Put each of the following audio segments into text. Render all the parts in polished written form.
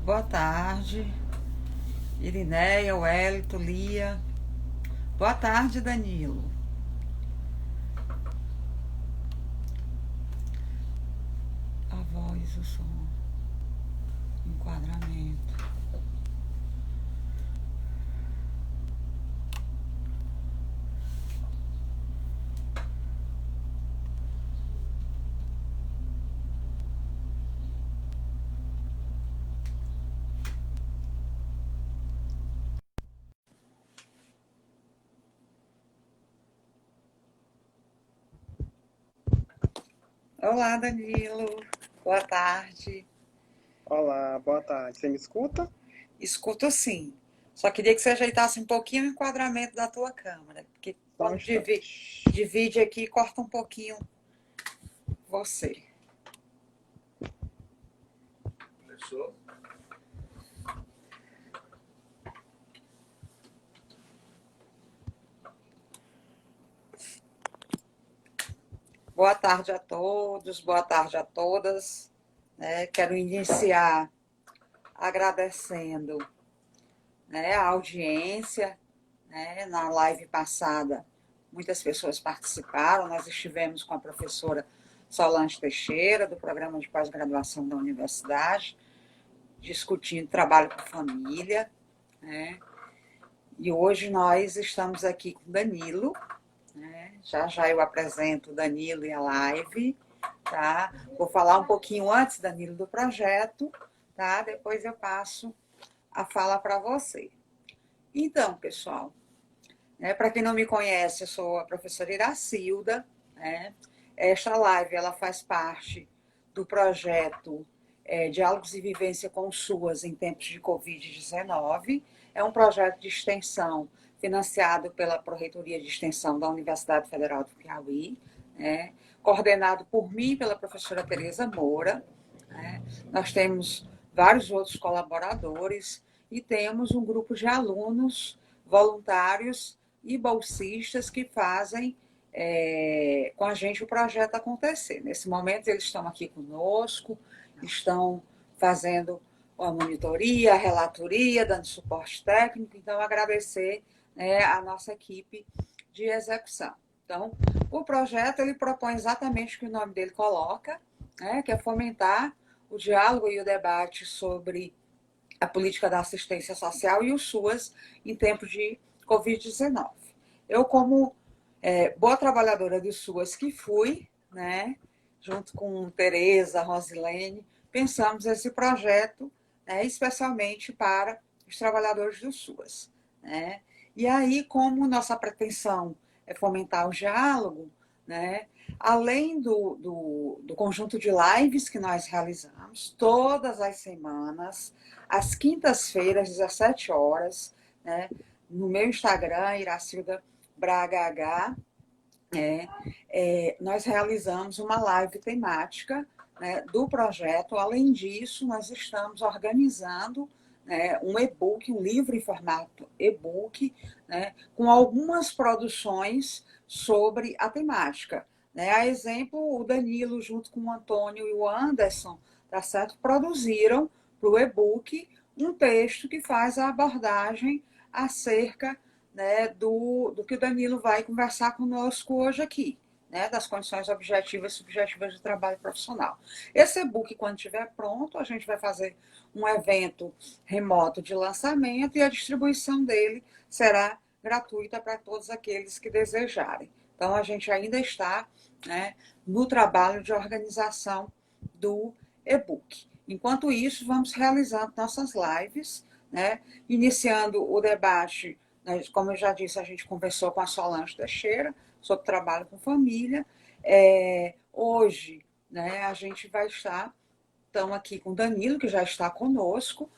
Boa tarde, Irineia, Wellington, Lia. Boa tarde, Danilo. A voz, o som, enquadramento. Olá, Danilo. Boa tarde. Olá, boa tarde. Você me escuta? Escuto sim. Só queria que você ajeitasse um pouquinho o enquadramento da tua câmera, porque Só um quando instante. divide aqui, corta um pouquinho você. Fechou? Boa tarde a todos, boa tarde a todas. Quero iniciar agradecendo, a audiência, na live passada. Muitas pessoas participaram, nós estivemos com a professora Solange Teixeira, do Programa de Pós-Graduação da Universidade, discutindo trabalho com família, né? E hoje nós estamos aqui com Danilo, né? Já já eu apresento o Danilo e a live, tá? Vou falar um pouquinho antes, Danilo, do projeto, tá? Depois eu passo a fala para você. Então, pessoal, para quem não me conhece, eu sou a professora Iracilda, né? Esta live ela faz parte do projeto Diálogos e Vivência com SUAS em tempos de Covid-19. É um projeto de extensão financiado pela Pró-Reitoria de Extensão da Universidade Federal do Piauí, né? Coordenado por mim e pela professora Tereza Moura, né? Nós temos vários outros colaboradores e temos um grupo de alunos voluntários e bolsistas que fazem com a gente o projeto acontecer. Nesse momento, eles estão aqui conosco, estão fazendo a monitoria, a relatoria, dando suporte técnico. Então, agradecer, a nossa equipe de execução. Então, o projeto ele propõe exatamente o que o nome dele coloca, que é fomentar o diálogo e o debate sobre a política da assistência social e o SUAS em tempos de Covid-19. Eu, como boa trabalhadora do SUAS que fui, né, junto com Tereza, Rosilene, pensamos esse projeto, especialmente para os trabalhadores do SUAS. Né? E aí, como nossa pretensão é fomentar o diálogo, né, além do conjunto de lives que nós realizamos todas as semanas, às quintas-feiras, 17 horas, né, no meu Instagram, Iracilda Braga H, nós realizamos uma live temática, do projeto. Além disso, nós estamos organizando, um e-book, um livro em formato e-book, com algumas produções sobre a temática. A exemplo, o Danilo, junto com o Antônio e o Anderson, tá certo? Produziram para o e-book um texto que faz a abordagem acerca, do que o Danilo vai conversar conosco hoje aqui, das condições objetivas e subjetivas de trabalho profissional. Esse e-book, quando estiver pronto, a gente vai fazer um evento remoto de lançamento e a distribuição dele será gratuita para todos aqueles que desejarem. Então, a gente ainda está, no trabalho de organização do e-book. Enquanto isso, vamos realizando nossas lives, iniciando o debate. Como eu já disse, a gente conversou com a Solange Teixeira sobre trabalho com família. Hoje, a gente vai estar, estamos aqui com o Danilo, que já está conosco,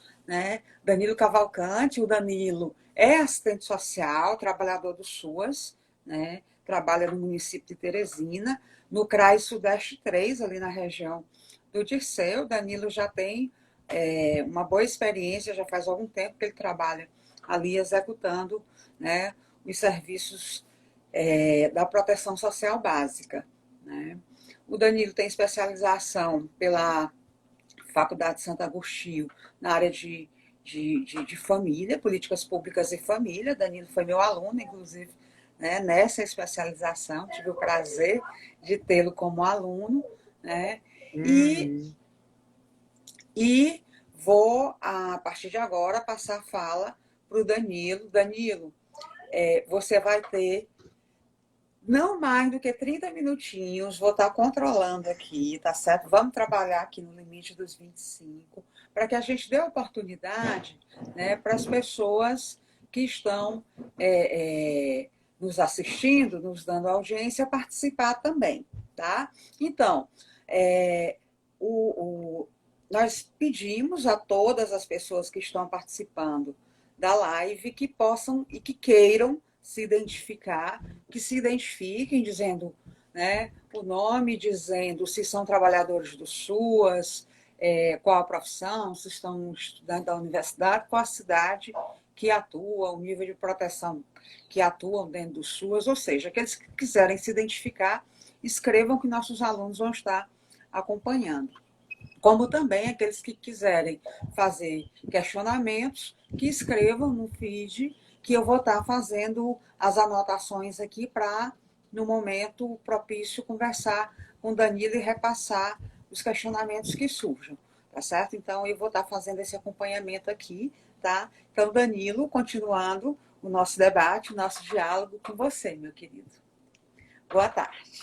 Danilo Cavalcante. O Danilo é assistente social, trabalhador do SUAS, trabalha no município de Teresina, no CRAI Sudeste 3, ali na região do Dirceu. O Danilo já tem uma boa experiência, já faz algum tempo que ele trabalha ali executando, os serviços da proteção social básica. O Danilo tem especialização pela Faculdade Santo Agostinho, na área de família, políticas públicas e família. Danilo foi meu aluno, inclusive, né, nessa especialização. Tive o prazer de tê-lo como aluno, né? E, Uhum. e vou, a partir de agora, passar a fala para o Danilo. Danilo, você vai ter não mais do que 30 minutinhos, vou estar controlando aqui, tá certo? Vamos trabalhar aqui no limite dos 25, para que a gente dê oportunidade, né, para as pessoas que estão nos assistindo, nos dando audiência, participar também, tá? Então, é, o, o, nós pedimos a todas as pessoas que estão participando da live que possam e que queiram se identificar, que se identifiquem dizendo, né, o nome, dizendo se são trabalhadores do SUAS, qual a profissão, se estão estudando da universidade, qual a cidade que atua, o nível de proteção que atuam dentro do SUAS, ou seja, aqueles que quiserem se identificar, escrevam que nossos alunos vão estar acompanhando. Como também aqueles que quiserem fazer questionamentos, que escrevam no feed, que eu vou estar fazendo as anotações aqui para, no momento propício, conversar com o Danilo e repassar os questionamentos que surjam, tá certo? Então, eu vou estar fazendo esse acompanhamento aqui, tá? Então, Danilo, continuando o nosso debate, o nosso diálogo com você, meu querido. Boa tarde.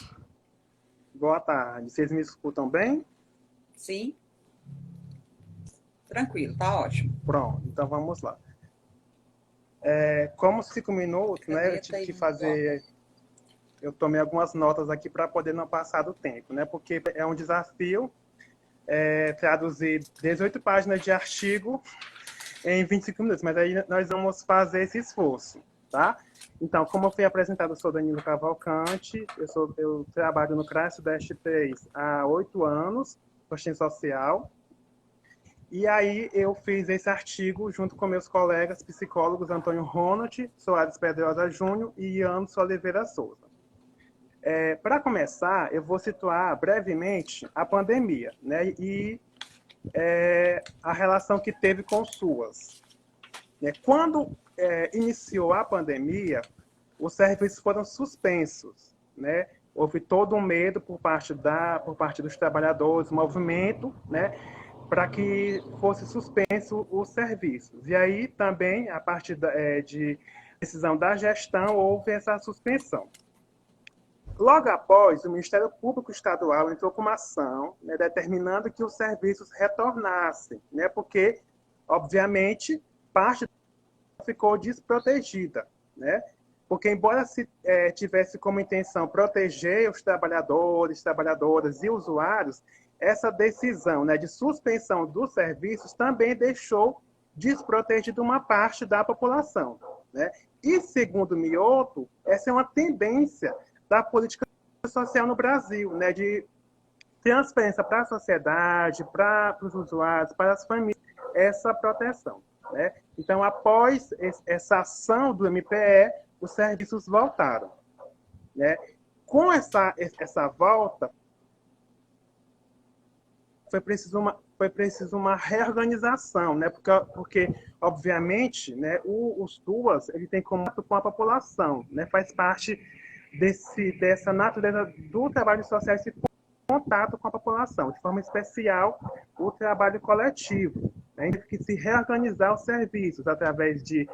Boa tarde. Vocês me escutam bem? Sim? Tranquilo, tá ótimo. Pronto, então vamos lá. Como 5 minutos, né, eu Caneta tive e que um bloco. fazer. Eu tomei algumas notas aqui para poder não passar do tempo, né? Porque é um desafio traduzir 18 páginas de artigo em 25 minutos, mas aí nós vamos fazer esse esforço, tá? Então, como eu fui apresentado, eu sou Danilo Cavalcante, eu trabalho no CRAS Sudeste 3 há 8 anos, assistente social, e aí eu fiz esse artigo junto com meus colegas psicólogos Antônio Ronald, Soares Pedrosa Júnior e Iano Oliveira Souza. Para começar, eu vou situar brevemente a pandemia, né, e a relação que teve com SUAS. Quando iniciou a pandemia, os serviços foram suspensos, né? Houve todo um medo por parte dos trabalhadores, movimento, né, para que fosse suspenso os serviços. E aí também, a partir de decisão da gestão, houve essa suspensão. Logo após, o Ministério Público Estadual entrou com uma ação, né, determinando que os serviços retornassem, né, porque, obviamente, parte ficou desprotegida, né? Porque, embora se tivesse como intenção proteger os trabalhadores, trabalhadoras e usuários, essa decisão, né, de suspensão dos serviços também deixou desprotegida uma parte da população, né? E, segundo Mioto, essa é uma tendência da política social no Brasil, né, de transferência para a sociedade, para os usuários, para as famílias, essa proteção, né? Então, após essa ação do MPE, os serviços voltaram, né? Com essa volta, foi preciso uma reorganização, né? Porque obviamente, né, os TUAS ele tem contato com a população, né? Faz parte dessa natureza do trabalho social, esse contato com a população, de forma especial o trabalho coletivo, né? Tem que se reorganizar os serviços através de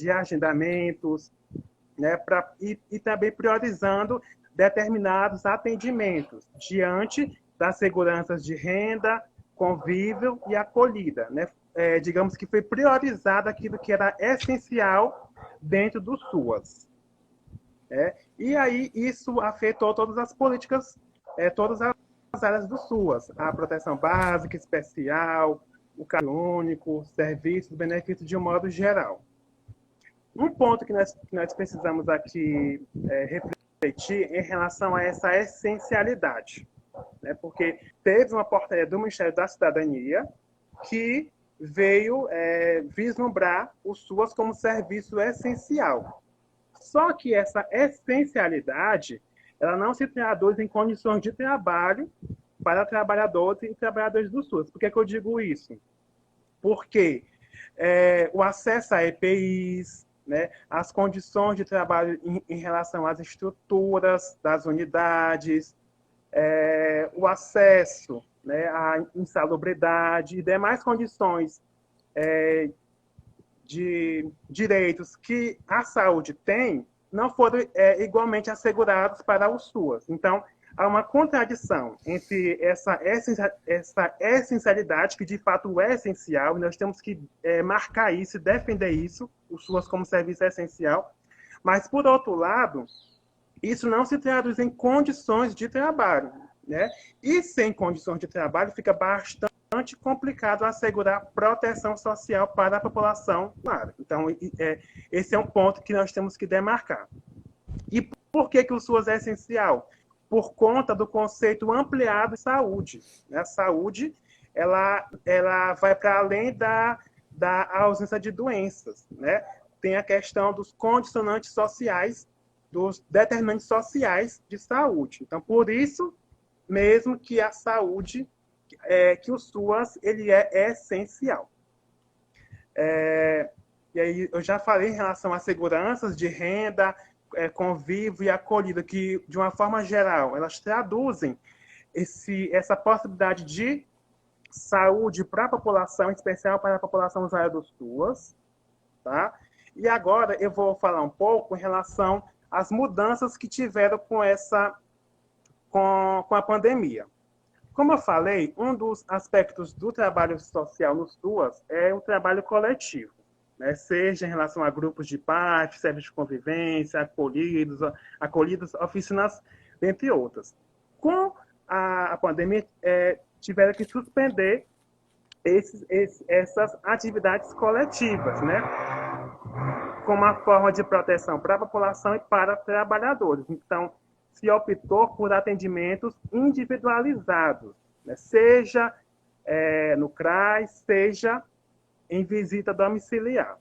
agendamentos, né? E também priorizando determinados atendimentos diante das seguranças de renda, convívio e acolhida, né? Digamos que foi priorizado aquilo que era essencial dentro do SUAS. E aí isso afetou todas as políticas, todas as áreas do SUAS, a proteção básica, especial, o cadastro único, serviços, benefícios de um modo geral. Um ponto que nós precisamos aqui refletir em relação a essa essencialidade, né? Porque teve uma portaria do Ministério da Cidadania que veio vislumbrar o SUAS como serviço essencial. Só que essa essencialidade, ela não se traduz em condições de trabalho para trabalhadores e trabalhadores do SUS. Por que eu digo isso? Porque o acesso a EPIs, né, as condições de trabalho em relação às estruturas das unidades, o acesso, né, à insalubridade e demais condições de direitos que a saúde tem não foram igualmente assegurados para o SUAS. Então, há uma contradição entre essa essencialidade, que de fato é essencial, e nós temos que marcar isso e defender isso, o SUAS como serviço essencial, mas, por outro lado, isso não se traduz em condições de trabalho, né? E sem condições de trabalho fica bastante complicado assegurar proteção social para a população. Claro. Então, esse é um ponto que nós temos que demarcar. E por que o SUAS é essencial? Por conta do conceito ampliado de saúde. A saúde ela vai para além da ausência de doenças, né? Tem a questão dos condicionantes sociais, dos determinantes sociais de saúde. Então, por isso mesmo que a saúde, que o SUAS, ele é essencial. E aí eu já falei em relação às seguranças de renda, convívio e acolhida, que, de uma forma geral, elas traduzem essa possibilidade de saúde para a população, em especial para a população usuária dos SUAS. Tá? E agora eu vou falar um pouco em relação às mudanças que tiveram com a pandemia. Como eu falei, um dos aspectos do trabalho social nos SUAS é o trabalho coletivo, né? Seja em relação a grupos de paz, serviços de convivência, acolhidos, oficinas, entre outras. Com a pandemia, tiveram que suspender essas atividades coletivas, né? Como uma forma de proteção para a população e para trabalhadores. Então, se optou por atendimentos individualizados, né? Seja no CRAS, seja em visita domiciliar.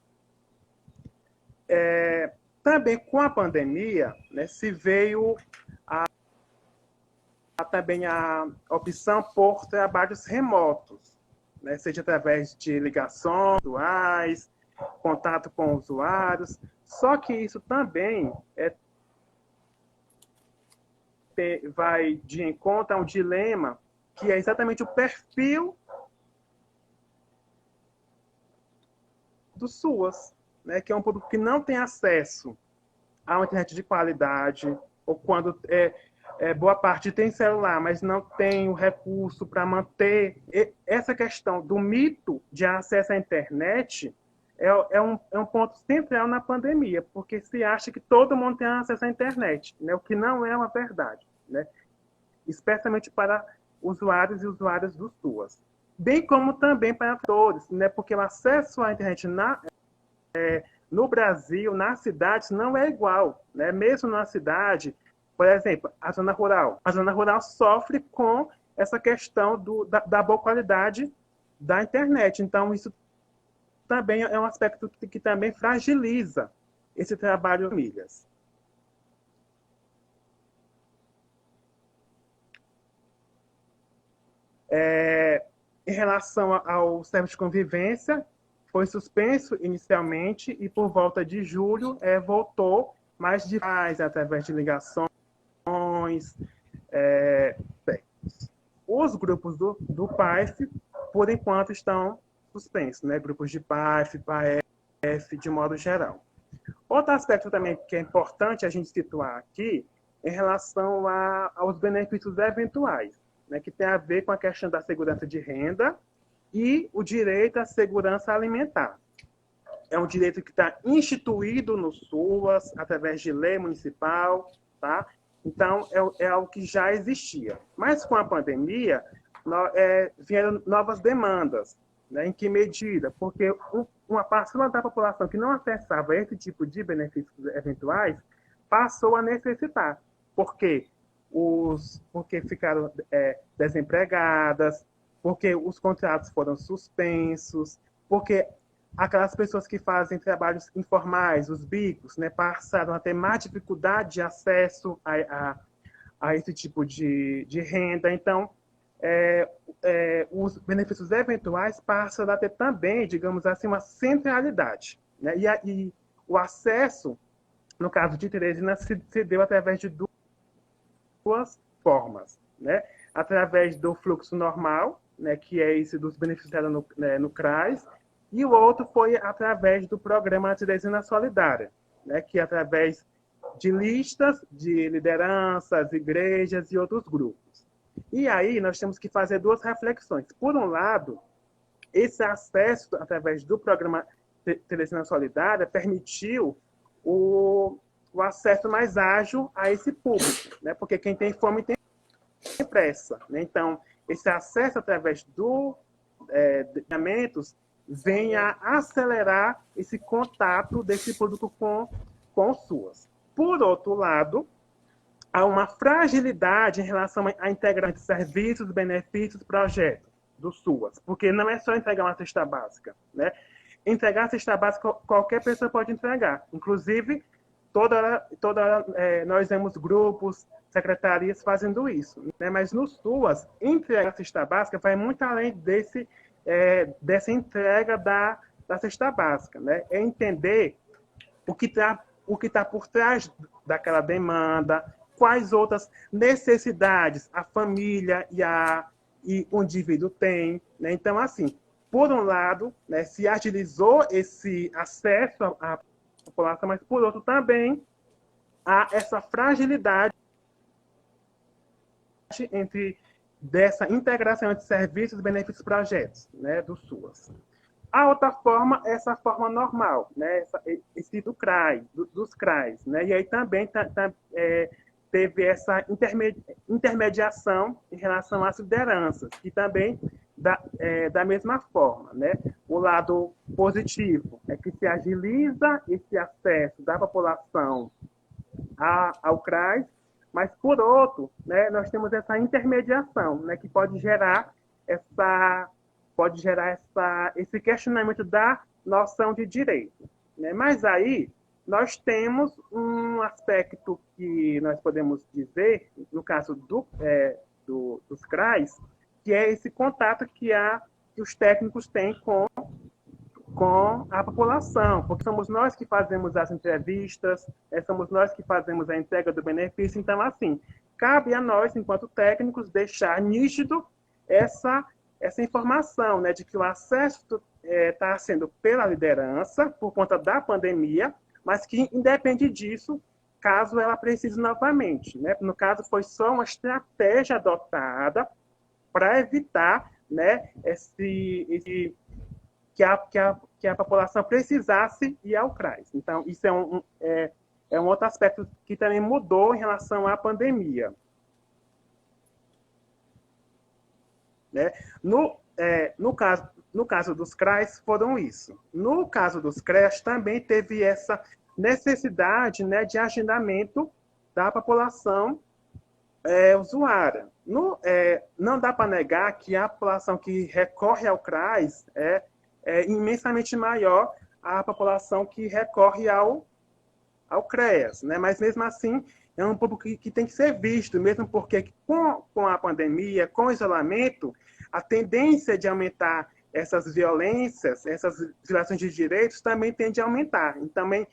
Também com a pandemia, né, se veio também a opção por trabalhos remotos, né, seja através de ligações virtuais, contato com usuários. Só que isso também vai de encontro a um dilema, que é exatamente o perfil do SUAS, né, que é um público que não tem acesso a uma internet de qualidade, ou quando boa parte tem celular, mas não tem o recurso para manter. Essa questão do mito de acesso à internet é um ponto central na pandemia, porque se acha que todo mundo tem acesso à internet, né? O que não é uma verdade, né? Especialmente para usuários e usuárias do SUAS. Bem como também para todos, né? Porque o acesso à internet no Brasil, nas cidades, não é igual, né? Mesmo na cidade, por exemplo, a zona rural. A zona rural sofre com essa questão da boa qualidade da internet. Então, isso também é um aspecto que também fragiliza esse trabalho de famílias. Em relação ao serviço de convivência, foi suspenso inicialmente e por volta de julho voltou, mas através de ligações. Os grupos do PAEF, por enquanto, estão suspensos, né? Grupos de PAEF, PAEF, de modo geral. Outro aspecto também que é importante a gente situar aqui em relação aos benefícios eventuais, né? Que tem a ver com a questão da segurança de renda e o direito à segurança alimentar. É um direito que está instituído no SUAS, através de lei municipal, tá? Então, é algo que já existia. Mas com a pandemia, vieram novas demandas. Né? Em que medida? Porque uma parcela da população que não acessava esse tipo de benefícios eventuais passou a necessitar. Por quê? Porque ficaram desempregadas, porque os contratos foram suspensos, porque aquelas pessoas que fazem trabalhos informais, os bicos, né, passaram a ter mais dificuldade de acesso a esse tipo de renda. Então, os benefícios eventuais passam a ter também, digamos assim, uma centralidade, né? E o acesso, no caso de Teresina, se deu através de duas formas, né? Através do fluxo normal, né, que é esse dos benefícios dela no CRAS, e o outro foi através do programa Teresina Solidária, né, que é através de listas de lideranças, igrejas e outros grupos. E aí nós temos que fazer duas reflexões. Por um lado, esse acesso através do programa Teresina Solidária permitiu o acesso mais ágil a esse público, né? Porque quem tem fome tem pressa, né? Então, esse acesso através de alimentos vem a acelerar esse contato desse público com o SUAS. Por outro lado, há uma fragilidade em relação à integração de serviços, benefícios, projetos do SUAS, porque não é só entregar uma cesta básica, né? Entregar a cesta básica qualquer pessoa pode entregar, inclusive nós vemos grupos, secretarias fazendo isso, né? Mas no SUAS, entregar a cesta básica vai muito além dessa entrega da cesta básica, né? É entender o que está por trás daquela demanda, quais outras necessidades a família e o indivíduo tem, né? Então, assim, por um lado, né, se agilizou esse acesso à população, mas por outro também há essa fragilidade entre dessa integração de serviços, benefícios, projetos, né, do SUAS. A outra forma é essa forma normal, né, esse do CRAS, dos CRAs, né, e aí também teve essa intermediação em relação às lideranças, que também da mesma forma, né? O lado positivo é que se agiliza esse acesso da população ao CRAS, mas, por outro, né, nós temos essa intermediação, né, que pode gerar esse questionamento da noção de direito, né? Mas aí nós temos um aspecto que nós podemos dizer, no caso dos CRAs, que é esse contato que os técnicos têm com a população, porque somos nós que fazemos as entrevistas, somos nós que fazemos a entrega do benefício. Então, assim, cabe a nós, enquanto técnicos, deixar nítido essa informação, né, de que o acesso está sendo pela liderança, por conta da pandemia, mas que independe disso, caso ela precise novamente, né? No caso, foi só uma estratégia adotada para evitar, né, que a população precisasse ir ao CRAS. Então, isso é um outro aspecto que também mudou em relação à pandemia. Né? No caso dos CRAs, foram isso. No caso dos CREAS, também teve essa necessidade, né, de agendamento da população usuária. Não dá para negar que a população que recorre ao CRAS é imensamente maior à população que recorre ao CREAS, né? Mas, mesmo assim, é um público que tem que ser visto, mesmo porque com a pandemia, com o isolamento, a tendência de aumentar essas violências, essas violações de direitos, também tende a aumentar. E também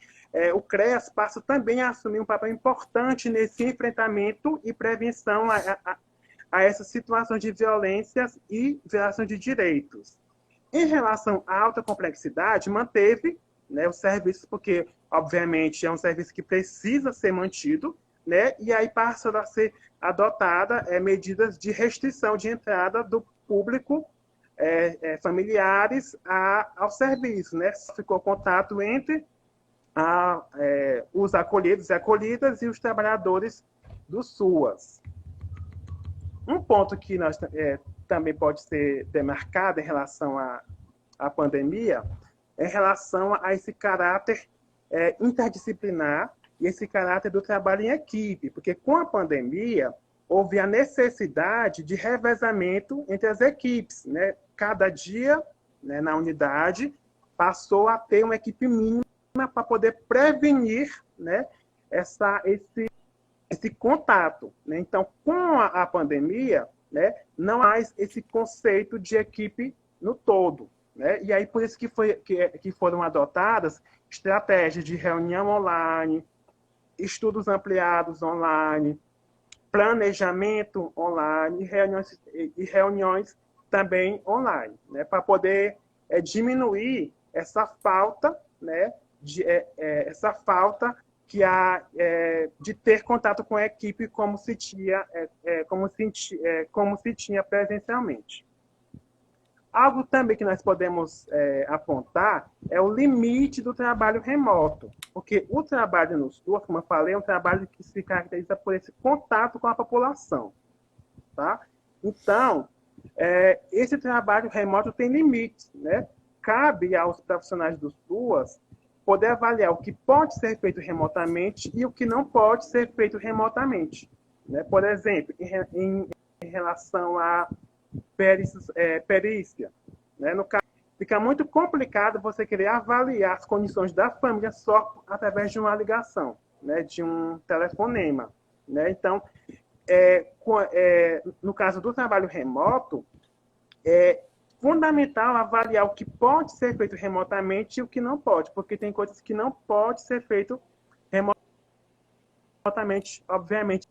o CREAS passa também a assumir um papel importante nesse enfrentamento e prevenção a essas situações de violências e violação de direitos. Em relação à alta complexidade, manteve, né, os serviços, porque, obviamente, é um serviço que precisa ser mantido, né, e aí passam a ser adotadas medidas de restrição de entrada do público, familiares, ao serviço. Né? Ficou contato entre os acolhidos e acolhidas e os trabalhadores do SUAS. Um ponto que nós também pode ser demarcado em relação à pandemia é em relação a esse caráter interdisciplinar e esse caráter do trabalho em equipe, porque com a pandemia houve a necessidade de revezamento entre as equipes, né? Cada dia, né, na unidade, passou a ter uma equipe mínima para poder prevenir, né, esse contato. Né? Então, com a pandemia, né, não há mais esse conceito de equipe no todo, né? E aí por isso que foram adotadas estratégias de reunião online, estudos ampliados online, planejamento online e reuniões também online, né, para poder diminuir essa falta, né, essa falta que há de ter contato com a equipe como se tinha presencialmente. Algo também que nós podemos apontar é o limite do trabalho remoto, porque o trabalho no SUAS, como eu falei, é um trabalho que se caracteriza por esse contato com a população, tá? Então, esse trabalho remoto tem limites, né? Cabe aos profissionais do SUAS poder avaliar o que pode ser feito remotamente e o que não pode ser feito remotamente, né? Por exemplo, em relação a perícia, né? No caso, fica muito complicado você querer avaliar as condições da família só através de uma ligação, né? De um telefonema, né? Então, no caso do trabalho remoto, é fundamental avaliar o que pode ser feito remotamente e o que não pode, porque tem coisas que não pode ser feito remotamente, obviamente,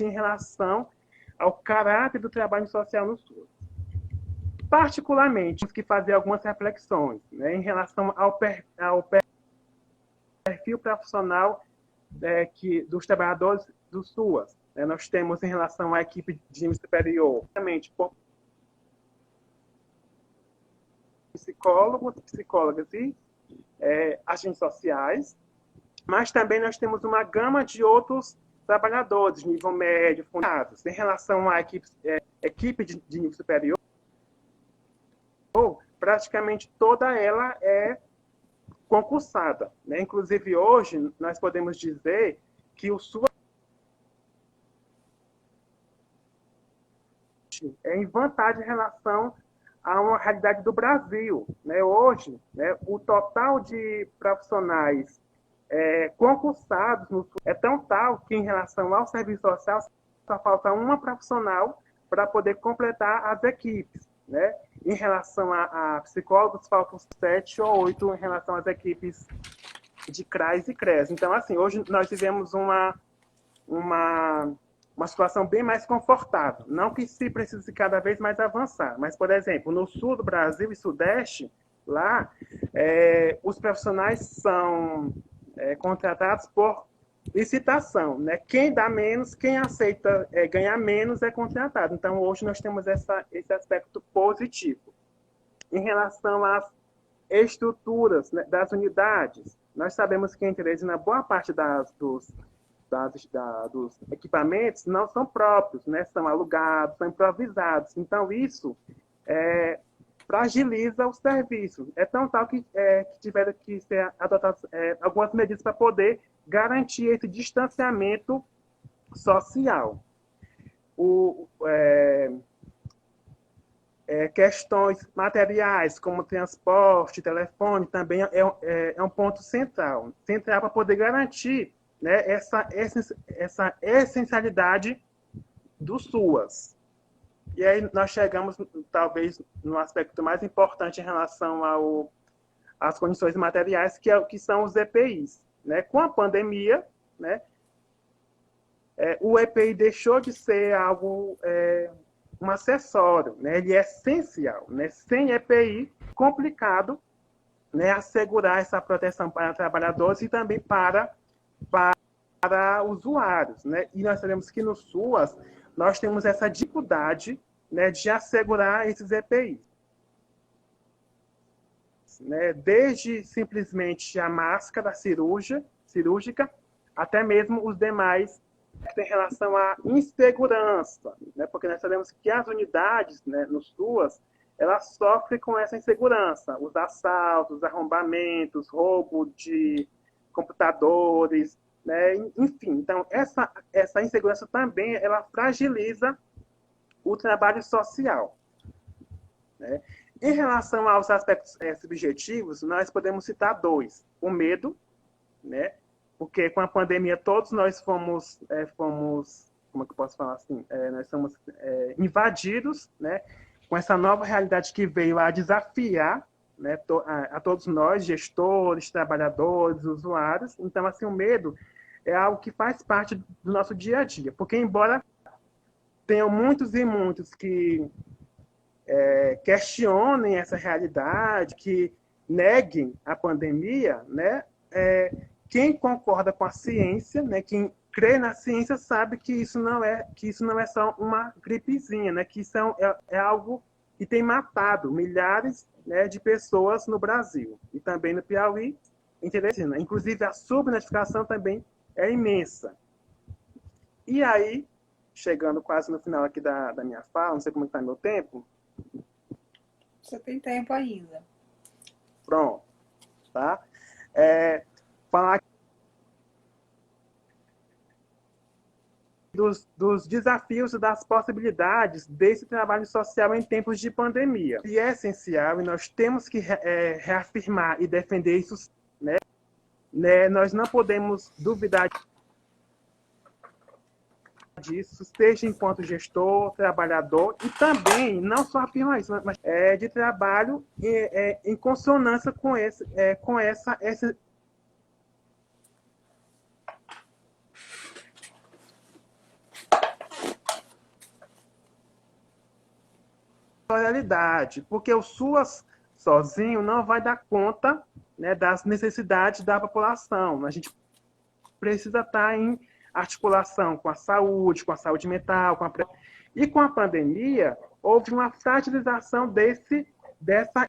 em relação ao caráter do trabalho social no SUS. Particularmente, temos que fazer algumas reflexões, né, em relação ao perfil profissional dos trabalhadores do SUAS. Nós temos em relação à equipe de nível superior, realmente, psicólogos, psicólogas e agentes sociais, mas também nós temos uma gama de outros trabalhadores, de nível médio, fundados. Em relação à equipe de nível superior, praticamente toda ela é concursada, né? Inclusive, hoje, nós podemos dizer que o SUAS é em vantagem em relação a uma realidade do Brasil, né? Hoje, né, o total de profissionais concursados no SUAS é tão tal que, em relação ao serviço social, só falta uma profissional para poder completar as equipes, né? Em relação a psicólogos, faltam 7 ou 8 em relação às equipes de CRAS e CRES. Então, assim, hoje nós vivemos uma situação bem mais confortável. Não que se precise cada vez mais avançar, mas, por exemplo, no sul do Brasil e sudeste, lá, os profissionais são contratados por licitação, né? Quem dá menos, quem aceita ganhar menos é contratado. Então, hoje nós temos esse aspecto positivo. Em relação às estruturas, né, das unidades, nós sabemos que em Teresina, boa parte dos equipamentos não são próprios, né? São alugados, são improvisados. Então, isso fragiliza o serviço. É tão tal que tiveram que ser adotadas algumas medidas para poder garantir esse distanciamento social. Questões materiais, como transporte, telefone, também é um ponto central para poder garantir, né, essa essencialidade do SUAS. E aí nós chegamos, talvez, no aspecto mais importante em relação às condições materiais, que são os EPIs. Né? Com a pandemia, né, o EPI deixou de ser algo, um acessório, né? Ele é essencial. Né? Sem EPI, complicado, né, assegurar essa proteção para trabalhadores e também para usuários. Né? E nós sabemos que no SUAS nós temos essa dificuldade, né, de assegurar esses EPIs. Né? Desde simplesmente a máscara cirúrgica, até mesmo os demais em relação à insegurança, né? Porque nós sabemos que as unidades, né, no SUAS, elas sofrem com essa insegurança, os assaltos, os arrombamentos, roubo de computadores, né? Enfim, então essa insegurança também ela fragiliza o trabalho social. Né? Em relação aos aspectos subjetivos, nós podemos citar 2. O medo, né? Porque com a pandemia todos nós fomos como é que eu posso falar assim, nós somos invadidos, né, com essa nova realidade que veio a desafiar, né, a todos nós, gestores, trabalhadores, usuários. Então, assim, o medo é algo que faz parte do nosso dia a dia, porque embora tenham muitos e muitos que questionem essa realidade, que neguem a pandemia, né, quem concorda com a ciência, né, quem crê na ciência sabe que isso não é só uma gripezinha, né, que isso é algo que tem matado milhares, né, de pessoas no Brasil e também no Piauí, em Teresina. Inclusive a subnotificação também é imensa. E aí, chegando quase no final aqui da minha fala, não sei como está meu tempo. Você tem tempo ainda. Pronto, tá? Falar dos desafios e das possibilidades desse trabalho social em tempos de pandemia. E é essencial, e nós temos que reafirmar e defender isso, né? Nós não podemos duvidar disso, seja enquanto gestor, trabalhador, e também, não só afirmar isso, mas de trabalho em consonância com essa realidade, porque o SUAS sozinho não vai dar conta, né, das necessidades da população. A gente precisa estar em articulação com a saúde mental, e com a pandemia houve uma fragilização dessa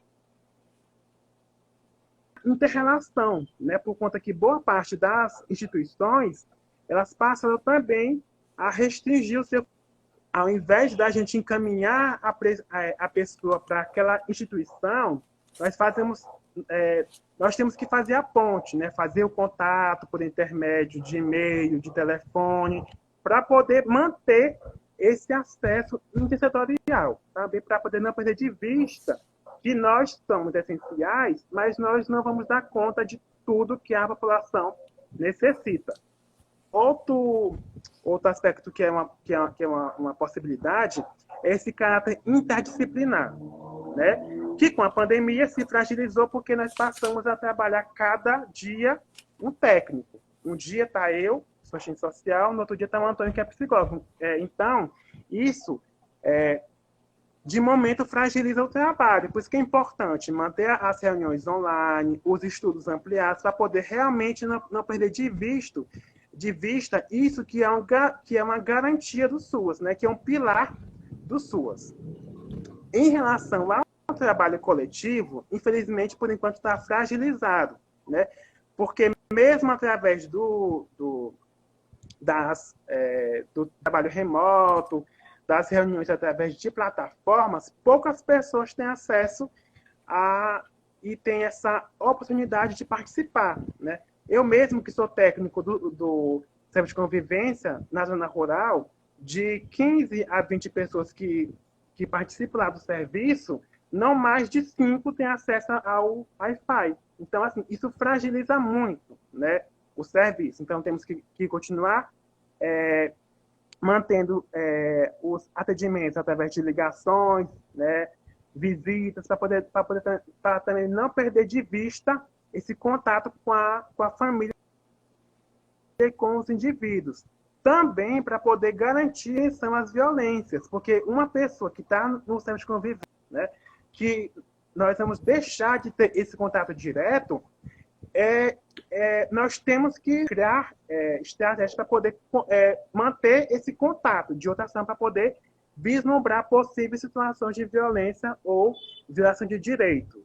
inter-relação, né, por conta que boa parte das instituições elas passaram também a restringir o seu. Ao invés da gente encaminhar a pessoa para aquela instituição, nós temos que fazer a ponte, né? Fazer o contato por intermédio de e-mail, de telefone, para poder manter esse acesso intersetorial, sabe? Para poder não perder de vista que nós somos essenciais, mas nós não vamos dar conta de tudo que a população necessita. Outro aspecto que é uma possibilidade é esse caráter interdisciplinar, né? Que com a pandemia se fragilizou porque nós passamos a trabalhar cada dia um técnico. Um dia está eu, sou assistente social, no outro dia está o Antônio, que é psicólogo. Então, isso, de momento, fragiliza o trabalho. Por isso que é importante manter as reuniões online, os estudos ampliados, para poder realmente não perder de vista isso que é uma garantia do SUAS, né? Que é um pilar do SUAS. Em relação ao trabalho coletivo, infelizmente, por enquanto, está fragilizado, né? Porque mesmo através do trabalho remoto, das reuniões através de plataformas, poucas pessoas têm acesso e têm essa oportunidade de participar, né? Eu mesmo, que sou técnico do Centro de Convivência na zona rural, de 15 a 20 pessoas que participam lá do serviço, não mais de 5 têm acesso ao Wi-Fi. Então, assim, isso fragiliza muito, né, o serviço. Então, temos que continuar mantendo os atendimentos através de ligações, né, visitas, para também não perder de vista esse contato com a família e com os indivíduos. Também para poder garantir são as violências, porque uma pessoa que está no centro de convivência, né, que nós vamos deixar de ter esse contato direto, nós temos que criar estratégias para poder manter esse contato de outra ação, para poder vislumbrar possíveis situações de violência ou violação de direitos.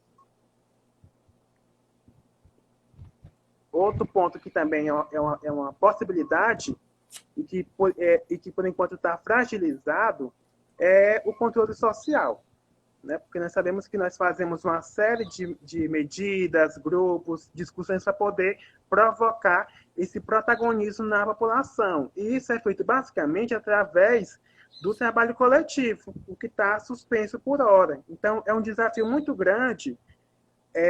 Outro ponto que também é uma possibilidade e que por enquanto está fragilizado é o controle social, né? Porque nós sabemos que nós fazemos uma série de medidas, grupos, discussões para poder provocar esse protagonismo na população. E isso é feito basicamente através do trabalho coletivo, o que está suspenso por hora. Então, é um desafio muito grande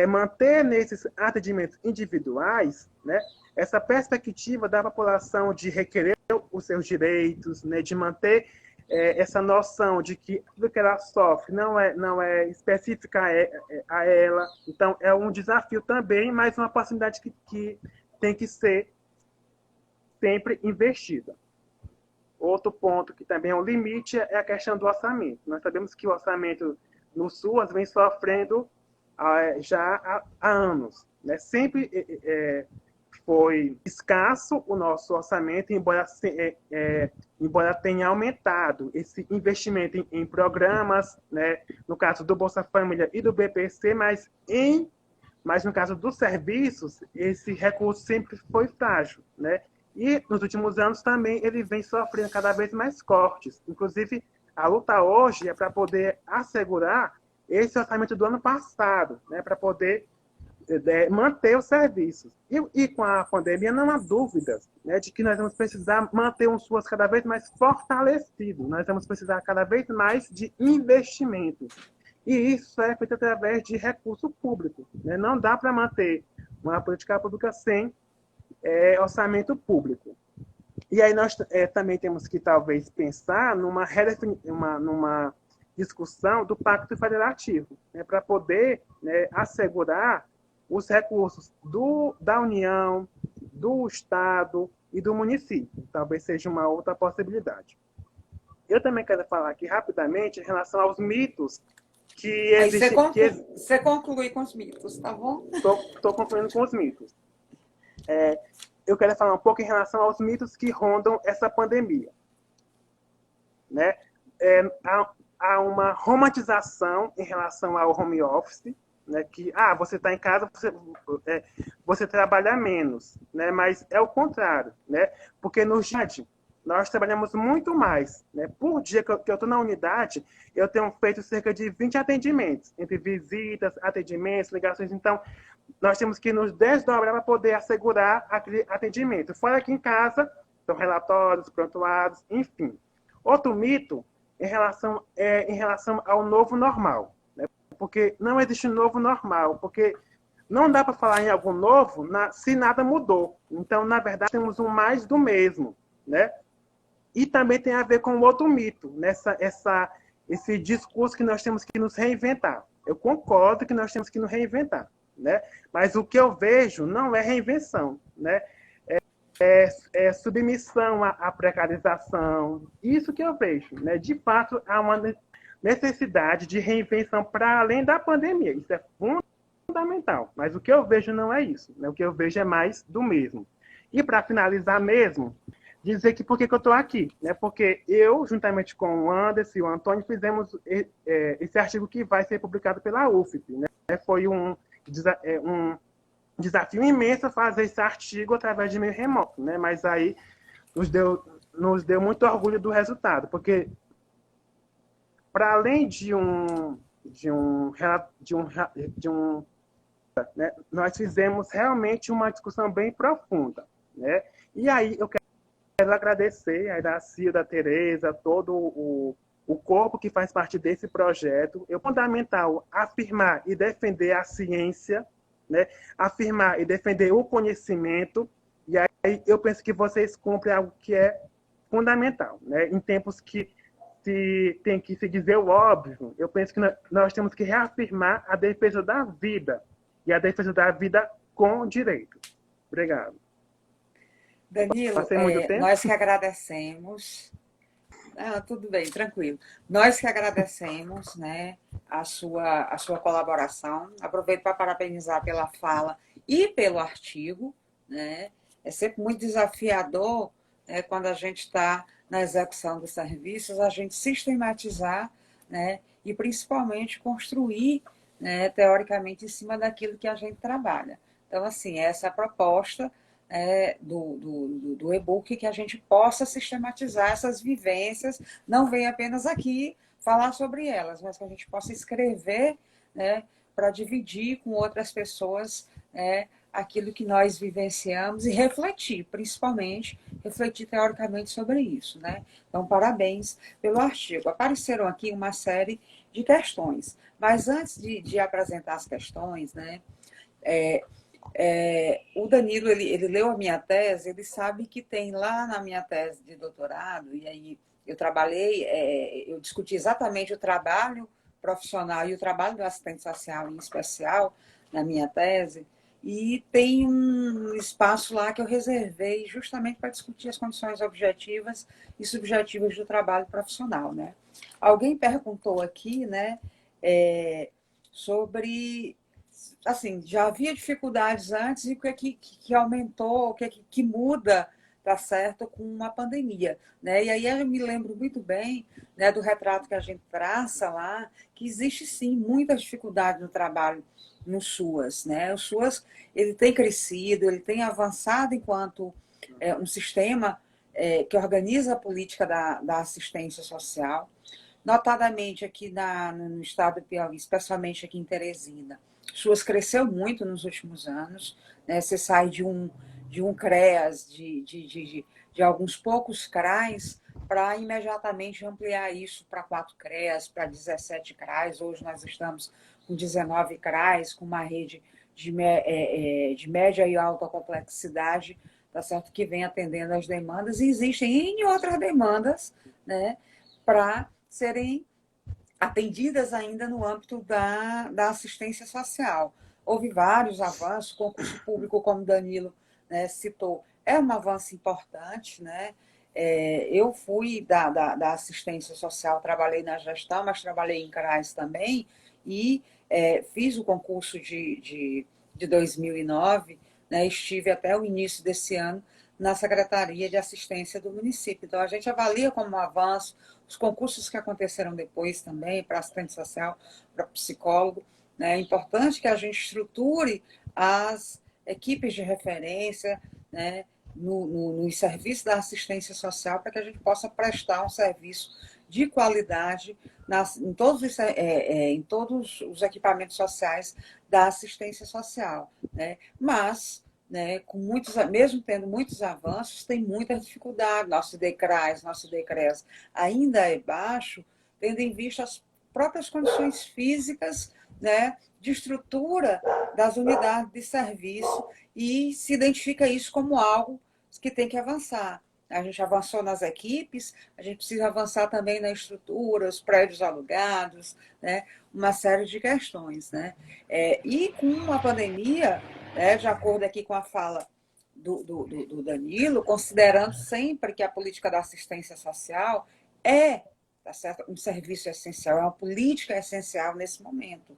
manter nesses atendimentos individuais, né, essa perspectiva da população de requerer os seus direitos, né, de manter essa noção de que tudo que ela sofre não é específica a ela. Então, é um desafio também, mas uma possibilidade que tem que ser sempre investida. Outro ponto que também é um limite é a questão do orçamento. Nós sabemos que o orçamento no SUAS vem sofrendo já há anos. Né? Sempre foi escasso o nosso orçamento, embora tenha aumentado esse investimento em programas, né? No caso do Bolsa Família e do BPC, mas no caso dos serviços, esse recurso sempre foi frágil, né? E nos últimos anos também ele vem sofrendo cada vez mais cortes. Inclusive, a luta hoje é para poder assegurar esse orçamento do ano passado, né? Para poder manter os serviços. E com a pandemia não há dúvidas, né, de que nós vamos precisar manter um SUAS cada vez mais fortalecido. Nós vamos precisar cada vez mais de investimentos. E isso é feito através de recurso público. Né? Não dá para manter uma política pública sem orçamento público. E aí nós também temos que, talvez, pensar numa discussão do Pacto Federativo, né, para poder, né, assegurar os recursos da União, do Estado e do município. Talvez seja uma outra possibilidade. Eu também quero falar aqui rapidamente em relação aos mitos que existem. Você conclui com os mitos, tá bom? Estou concluindo com os mitos. Eu quero falar um pouco em relação aos mitos que rondam essa pandemia. Né? Há uma romantização em relação ao home office, né? Que você está em casa, você trabalha menos, né? Mas é o contrário, né? Porque no GIAD nós trabalhamos muito mais, né? Por dia que eu estou na unidade, eu tenho feito cerca de 20 atendimentos, entre visitas, atendimentos, ligações. Então, nós temos que nos desdobrar para poder assegurar aquele atendimento. Fora aqui em casa, são relatórios, prontuários, enfim. Outro mito em relação ao novo normal, né? Porque não existe novo normal, porque não dá para falar em algo novo se nada mudou. Então, na verdade, temos um mais do mesmo, né? E também tem a ver com outro mito, esse discurso que nós temos que nos reinventar. Eu concordo que nós temos que nos reinventar, né? Mas o que eu vejo não é reinvenção, né? É submissão à precarização. Isso que eu vejo, né? De fato, há uma necessidade de reinvenção para além da pandemia. Isso é fundamental. Mas o que eu vejo não é isso, né? O que eu vejo é mais do mesmo. E para finalizar mesmo, dizer que por que eu estou aqui, né? Porque eu, juntamente com o Anderson e o Antônio, fizemos esse artigo que vai ser publicado pela UFP, né? Foi um desafio imenso fazer esse artigo através de meio remoto, né? Mas aí nos deu muito orgulho do resultado, porque para além né, nós fizemos realmente uma discussão bem profunda, né? E aí eu quero agradecer a Iraci, da Tereza, todo o corpo que faz parte desse projeto. É fundamental afirmar e defender a ciência, né? Afirmar e defender o conhecimento. E aí eu penso que vocês cumprem algo que é fundamental, né? Em tempos que tem que se dizer o óbvio, eu penso que nós temos que reafirmar a defesa da vida, e a defesa da vida com direito. Obrigado. Danilo, nós que agradecemos. Tudo bem, tranquilo. Nós que agradecemos, né, a sua colaboração. Aproveito para parabenizar pela fala e pelo artigo, né? É sempre muito desafiador, né, quando a gente está na execução dos serviços, a gente sistematizar, né, e principalmente construir, né, teoricamente em cima daquilo que a gente trabalha. Então, assim, essa é a proposta do e-book, que a gente possa sistematizar essas vivências, não vem apenas aqui falar sobre elas, mas que a gente possa escrever, né, para dividir com outras pessoas aquilo que nós vivenciamos e refletir, principalmente, refletir teoricamente sobre isso, né? Então, parabéns pelo artigo. Apareceram aqui uma série de questões, mas antes de apresentar as questões, né, O Danilo, ele leu a minha tese, ele sabe que tem lá na minha tese de doutorado, e aí eu discuti exatamente o trabalho profissional e o trabalho do assistente social em especial na minha tese, e tem um espaço lá que eu reservei justamente para discutir as condições objetivas e subjetivas do trabalho profissional, né? Alguém perguntou aqui, né, sobre assim, já havia dificuldades antes e o que é que aumentou, o que é que muda, tá certo, com uma pandemia, né? E aí eu me lembro muito bem, né, do retrato que a gente traça lá, que existe sim muita dificuldade no trabalho no SUAS, né? O SUAS, ele tem crescido, ele tem avançado enquanto um sistema que organiza a política da assistência social, notadamente aqui no estado do Piauí, especialmente aqui em Teresina. SUAS cresceu muito nos últimos anos, né? Você sai de um CREAS, de alguns poucos CRAs, para imediatamente ampliar isso para 4 CREAS, para 17 CRAs. Hoje nós estamos com 19 CRAs, com uma rede de média e alta complexidade, tá certo? Que vem atendendo as demandas, e existem N outras demandas, né, para serem atendidas ainda no âmbito da assistência social. Houve vários avanços, concurso público, como Danilo, né, citou, é um avanço importante, né? Eu fui da assistência social, trabalhei na gestão, mas trabalhei em CRAS também, e fiz o concurso de 2009, né, estive até o início desse ano na Secretaria de Assistência do município. Então, a gente avalia como um avanço os concursos que aconteceram depois também, para assistente social, para psicólogo. Né? É importante que a gente estruture as equipes de referência, né, nos serviços da assistência social, para que a gente possa prestar um serviço de qualidade em todos os equipamentos sociais da assistência social. Né? Mas, né, mesmo tendo muitos avanços, tem muita dificuldade. Nosso DECRAS, nosso DECRES ainda é baixo, tendo em vista as próprias condições físicas, né, de estrutura das unidades de serviço, e se identifica isso como algo que tem que avançar. A gente avançou nas equipes, a gente precisa avançar também na estrutura, os prédios alugados, né, uma série de questões. Né? E com a pandemia, né, de acordo aqui com a fala do Danilo, considerando sempre que a política da assistência social é, tá certo, um serviço essencial, é uma política essencial nesse momento.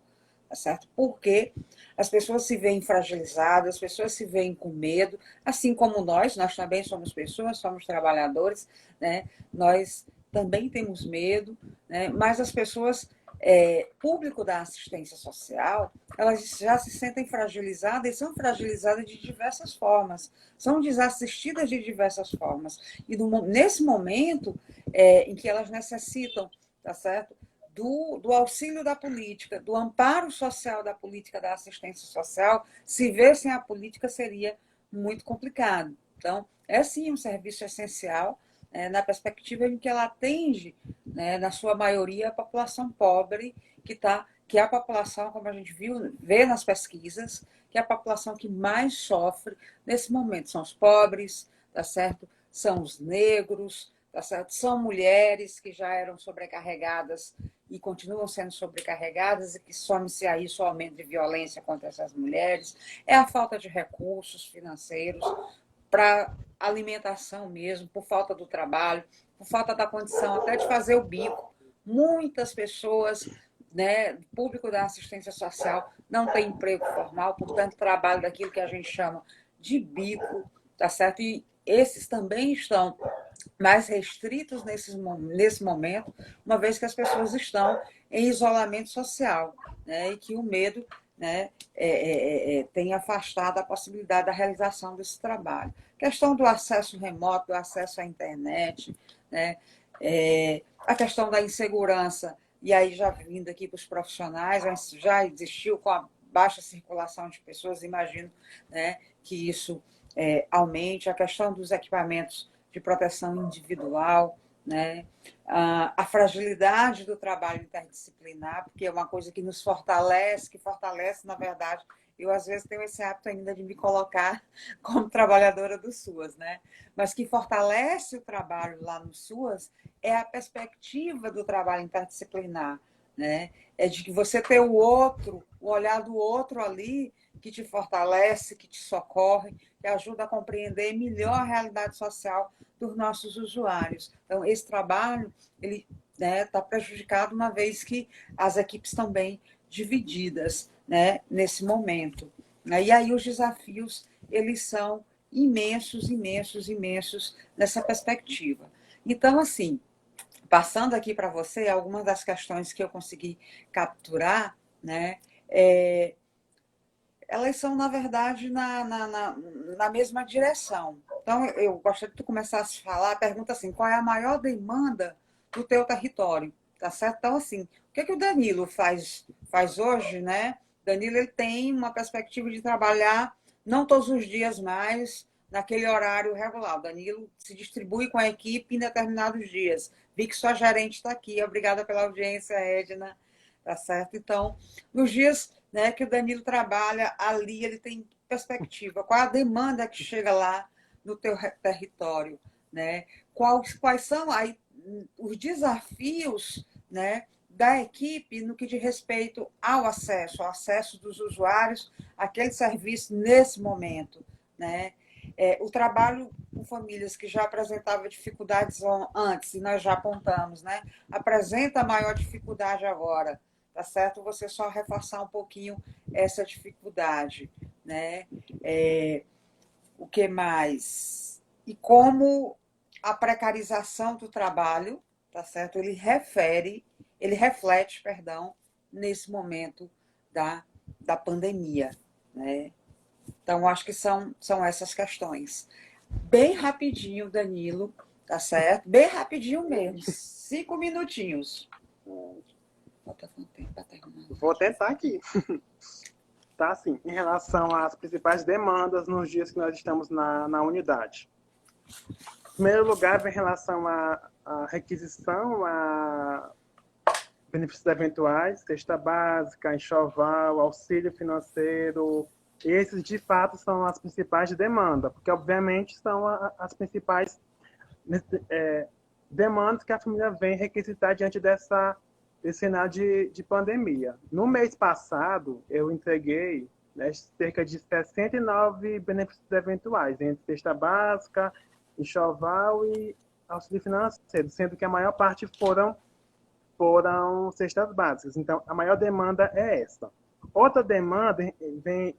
Tá certo? Porque as pessoas se veem fragilizadas, as pessoas se veem com medo, assim como nós também somos pessoas, somos trabalhadores, né? Nós também temos medo, né? Mas as pessoas, público da assistência social, elas já se sentem fragilizadas, e são fragilizadas de diversas formas, são desassistidas de diversas formas. E nesse momento em que elas necessitam, tá certo? Do auxílio da política, do amparo social da política da assistência social, se ver sem a política seria muito complicado. Então, é sim um serviço essencial, na perspectiva em que ela atende, né, na sua maioria, a população pobre, que é a população, como a gente vê nas pesquisas, que é a população que mais sofre nesse momento. São os pobres, tá certo? São os negros, tá certo? São mulheres que já eram sobrecarregadas e continuam sendo sobrecarregadas, e que some-se a isso o aumento de violência contra essas mulheres, é a falta de recursos financeiros para alimentação mesmo, por falta do trabalho, por falta da condição até de fazer o bico. Muitas pessoas, né, público da assistência social, não tem emprego formal, portanto, trabalho daquilo que a gente chama de bico, tá certo? E esses também estão mais restritos nesse momento, uma vez que as pessoas estão em isolamento social, né, e que o medo, né, tem afastado a possibilidade da realização desse trabalho. Questão do acesso remoto, do acesso à internet, né, a questão da insegurança, e aí já vindo aqui para os profissionais, já existiu com a baixa circulação de pessoas, imagino, né, que isso aumente, a questão dos equipamentos de proteção individual, né? A fragilidade do trabalho interdisciplinar, porque é uma coisa que nos fortalece, que fortalece, na verdade, Eu, às vezes, tenho esse hábito ainda de me colocar como trabalhadora do SUAS, né? Mas que fortalece o trabalho lá no SUAS é a perspectiva do trabalho interdisciplinar, né? É de que você ter o outro, o olhar do outro ali, que te fortalece, que te socorre, que ajuda a compreender melhor a realidade social dos nossos usuários. Então, esse trabalho, ele está prejudicado uma vez que as equipes estão bem divididas, né, nesse momento. E aí os desafios, eles são imensos, imensos, imensos nessa perspectiva. Então, assim, passando aqui para você algumas das questões que eu consegui capturar, né, elas são, na verdade, na mesma direção. Então, eu gostaria que tu começasse a falar, pergunta assim, qual é a maior demanda do teu território, tá certo? Então, assim, o que é que o Danilo faz hoje, né? Danilo, ele tem uma perspectiva de trabalhar não todos os dias mais naquele horário regular. O Danilo se distribui com a equipe em determinados dias. Vi que sua gerente está aqui. Obrigada pela audiência, Edna. Tá certo? Então, nos dias, né, que o Danilo trabalha ali, ele tem perspectiva. Qual a demanda que chega lá no teu território, né? Quais são aí os desafios, né, da equipe no que diz respeito ao acesso dos usuários àquele serviço nesse momento, né? O trabalho com famílias que já apresentavam dificuldades antes, e nós já apontamos, né? Apresenta maior dificuldade agora, tá certo? Você só reforçar um pouquinho essa dificuldade, né? O que mais? E como a precarização do trabalho, tá certo? Ele reflete, perdão, nesse momento da pandemia, né? Então, acho que são essas questões. Bem rapidinho, Danilo, tá certo? Bem rapidinho mesmo, 5 minutinhos. Falta quanto tempo para terminar? Vou tentar aqui. Tá, assim, em relação às principais demandas nos dias que nós estamos na unidade. Em primeiro lugar, em relação à requisição, a benefícios eventuais, cesta básica, enxoval, auxílio financeiro. Esses, de fato, são as principais demandas, porque, obviamente, são as principais demandas que a família vem requisitar diante desse cenário de pandemia. No mês passado, eu entreguei, né, cerca de 69 benefícios eventuais, entre cesta básica, enxoval e auxílio financeiro, sendo que a maior parte foram cestas básicas. Então, a maior demanda é essa. Outra demanda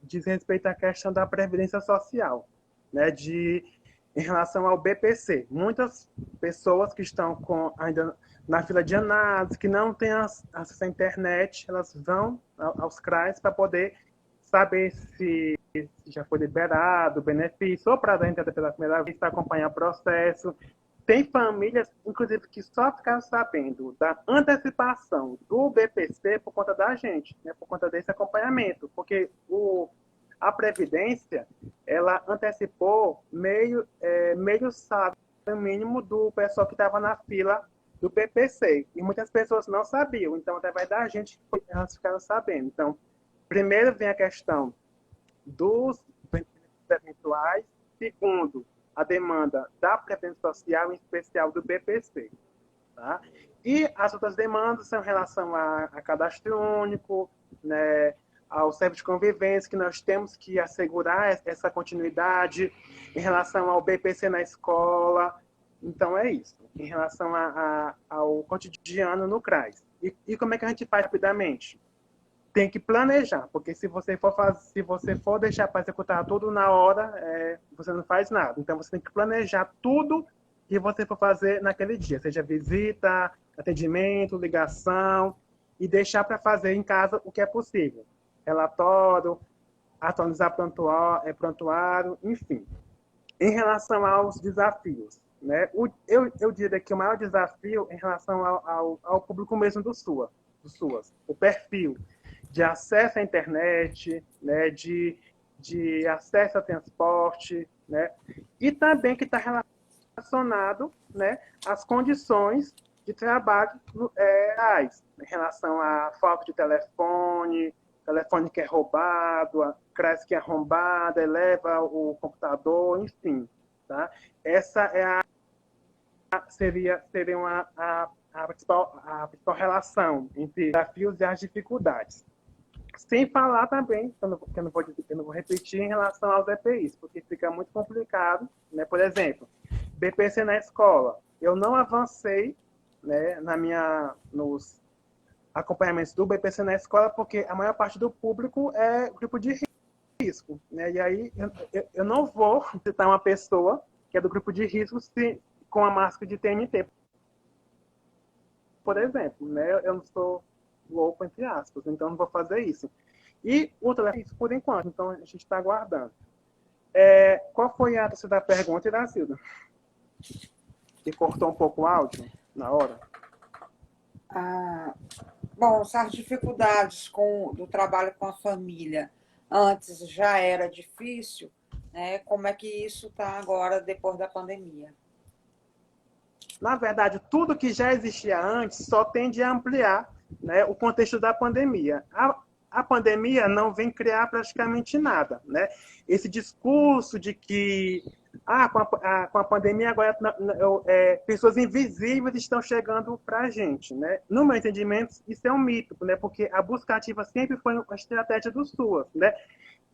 diz respeito à questão da previdência social, né, em relação ao BPC. Muitas pessoas que estão ainda na fila de análise, que não têm acesso à internet, elas vão aos CRAs para poder saber se já foi liberado o benefício, ou para dar entrada pela primeira vez, para acompanhar o processo. Tem famílias, inclusive, que só ficaram sabendo da antecipação do BPC por conta da gente, né, por conta desse acompanhamento, porque a Previdência, ela antecipou meio salário mínimo do pessoal que estava na fila do BPC, e muitas pessoas não sabiam, então, através da gente, elas ficaram sabendo. Então, primeiro vem a questão dos benefícios eventuais, segundo, a demanda da Previdência Social, em especial do BPC. Tá? E as outras demandas são em relação a cadastro único, né, ao serviço de convivência, que nós temos que assegurar essa continuidade, em relação ao BPC na escola. Então, é isso, em relação ao cotidiano no CRAS. E como é que a gente faz rapidamente? Tem que planejar, porque se você for deixar para executar tudo na hora, você não faz nada. Então, você tem que planejar tudo que você for fazer naquele dia, seja visita, atendimento, ligação, e deixar para fazer em casa o que é possível. Relatório, atualizar prontuário, enfim. Em relação aos desafios, né? Eu diria que o maior desafio em relação ao público mesmo do SUAS, o perfil de acesso à internet, né, de acesso a transporte, né, e também que está relacionado, né, às condições de trabalho reais, em relação a foco de telefone, telefone que é roubado, a creche que é arrombada, leva o computador, enfim. Tá? Essa é seria a principal relação entre desafios e as dificuldades. Sem falar também, que eu não vou repetir em relação aos EPIs, porque fica muito complicado. Né? Por exemplo, BPC na escola. Eu não avancei, né, nos acompanhamentos do BPC na escola, porque a maior parte do público é grupo de risco. Né? E aí eu não vou citar uma pessoa que é do grupo de risco com a máscara de TNT, por exemplo. Né? Eu não sou louco, entre aspas, então não vou fazer isso. E o telefone, isso por enquanto, então a gente está aguardando. Qual foi a terceira pergunta, Iracilda? Que cortou um pouco o áudio na hora. Bom, essas dificuldades do trabalho com a família antes já era difícil, né? Como é que isso está agora, depois da pandemia? Na verdade, tudo que já existia antes só tende a ampliar, né, o contexto da pandemia. A pandemia não vem criar praticamente nada. Né? Esse discurso de que com a pandemia agora pessoas invisíveis estão chegando para a gente. Né? No meu entendimento, isso é um mito, né? Porque a busca ativa sempre foi uma estratégia dos SUAS. Né?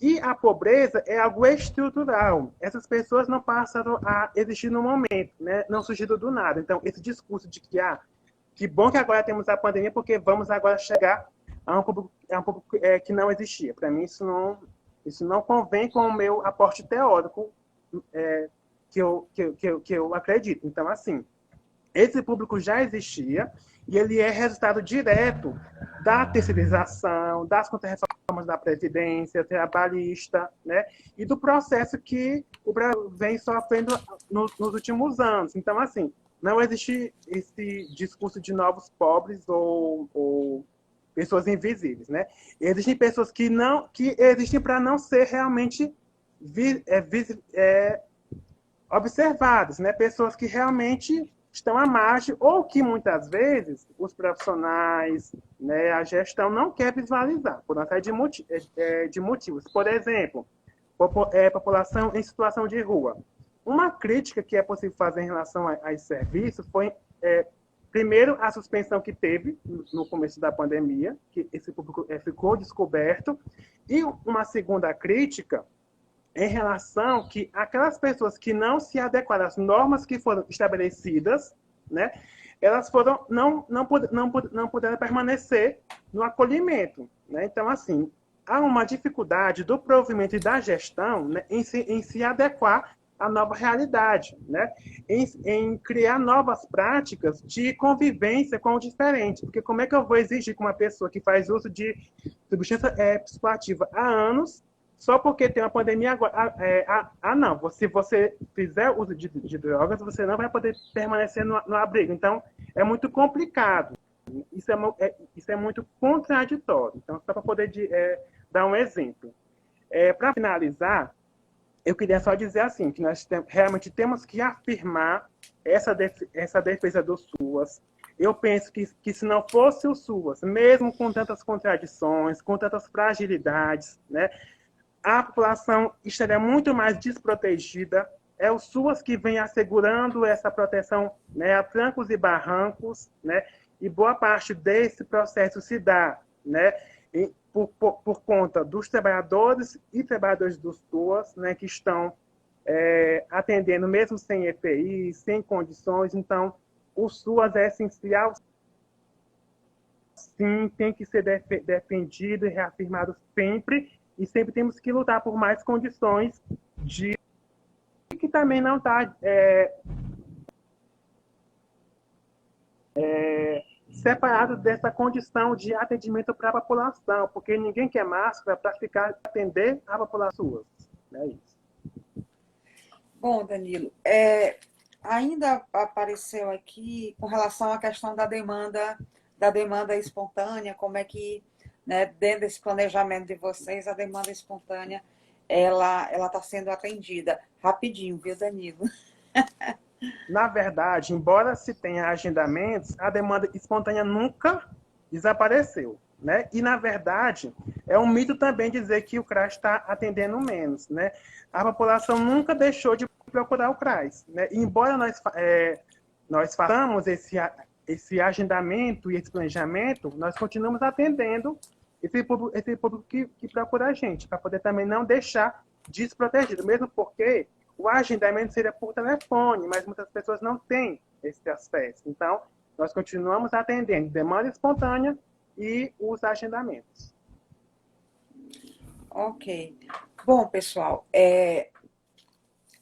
E a pobreza é algo estrutural. Essas pessoas não passaram a existir no momento, né? Não surgiram do nada. Então, esse discurso de que bom que agora temos a pandemia, porque vamos agora chegar a um público que não existia. Para mim, isso não convém com o meu aporte teórico que eu acredito. Então, assim, esse público já existia e ele é resultado direto da terceirização, das contrarreformas da Previdência trabalhista, né? E do processo que o Brasil vem sofrendo nos últimos anos. Então, assim, não existe esse discurso de novos pobres ou pessoas invisíveis, né? Existem pessoas que existem para não ser realmente observadas, né? Pessoas que realmente estão à margem ou que muitas vezes os profissionais, né, a gestão não quer visualizar por uma série de motivos. Por exemplo, população em situação de rua. Uma crítica que é possível fazer em relação a esse serviço foi, primeiro, a suspensão que teve no começo da pandemia, que esse público ficou descoberto, e uma segunda crítica em relação que aquelas pessoas que não se adequaram às normas que foram estabelecidas, né, elas não puderam permanecer no acolhimento. Né? Então, assim, há uma dificuldade do provimento e da gestão, né, em se adequar à nova realidade, né? Em criar novas práticas de convivência com o diferente. Porque como é que eu vou exigir que uma pessoa que faz uso de substância psicoativa há anos, só porque tem uma pandemia agora. Não, se você fizer uso de drogas, você não vai poder permanecer no abrigo. Então, é muito complicado. Isso é muito contraditório. Então, só para poder dar um exemplo. Para finalizar, eu queria só dizer assim, que nós realmente temos que afirmar essa defesa do SUAS. Eu penso que se não fosse o SUAS, mesmo com tantas contradições, com tantas fragilidades, né, a população estaria muito mais desprotegida. É o SUAS que vem assegurando essa proteção, né, a trancos e barrancos, né, e boa parte desse processo se dá, né, por conta dos trabalhadores e trabalhadoras dos SUAS, né, que estão atendendo mesmo sem EPI, sem condições. Então, o SUAS é essencial, sim, tem que ser defendido e reafirmado sempre, e sempre temos que lutar por mais condições de que também não está separado dessa condição de atendimento para a população, porque ninguém quer máscara para atender a população. É isso. Bom, Danilo, ainda apareceu aqui com relação à questão da demanda espontânea, como é que, né, dentro desse planejamento de vocês, a demanda espontânea ela está sendo atendida. Rapidinho, viu, Danilo? Na verdade, embora se tenha agendamentos, a demanda espontânea nunca desapareceu. né? E, na verdade, é um mito também dizer que o CRAS está atendendo menos, né? A população nunca deixou de procurar o CRAS, né? E embora nós façamos esse agendamento e esse planejamento, nós continuamos atendendo esse público que procura a gente, para poder também não deixar desprotegido, mesmo porque o agendamento seria por telefone, mas muitas pessoas não têm esse acesso. Então, nós continuamos atendendo demanda espontânea e os agendamentos. Ok. Bom, pessoal,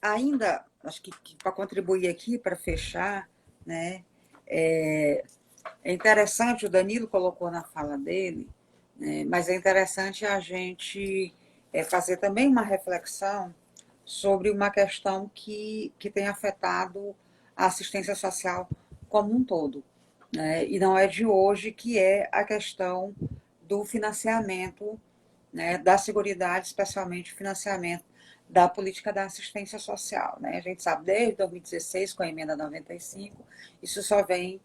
ainda, acho que para contribuir aqui, para fechar, né, é interessante, o Danilo colocou na fala dele, né, mas é interessante a gente fazer também uma reflexão sobre uma questão que tem afetado a assistência social como um todo, né? E não é de hoje, que é a questão do financiamento, né, da Seguridade, especialmente o financiamento da política da assistência social, né? A gente sabe desde 2016, com a emenda 95, isso só vem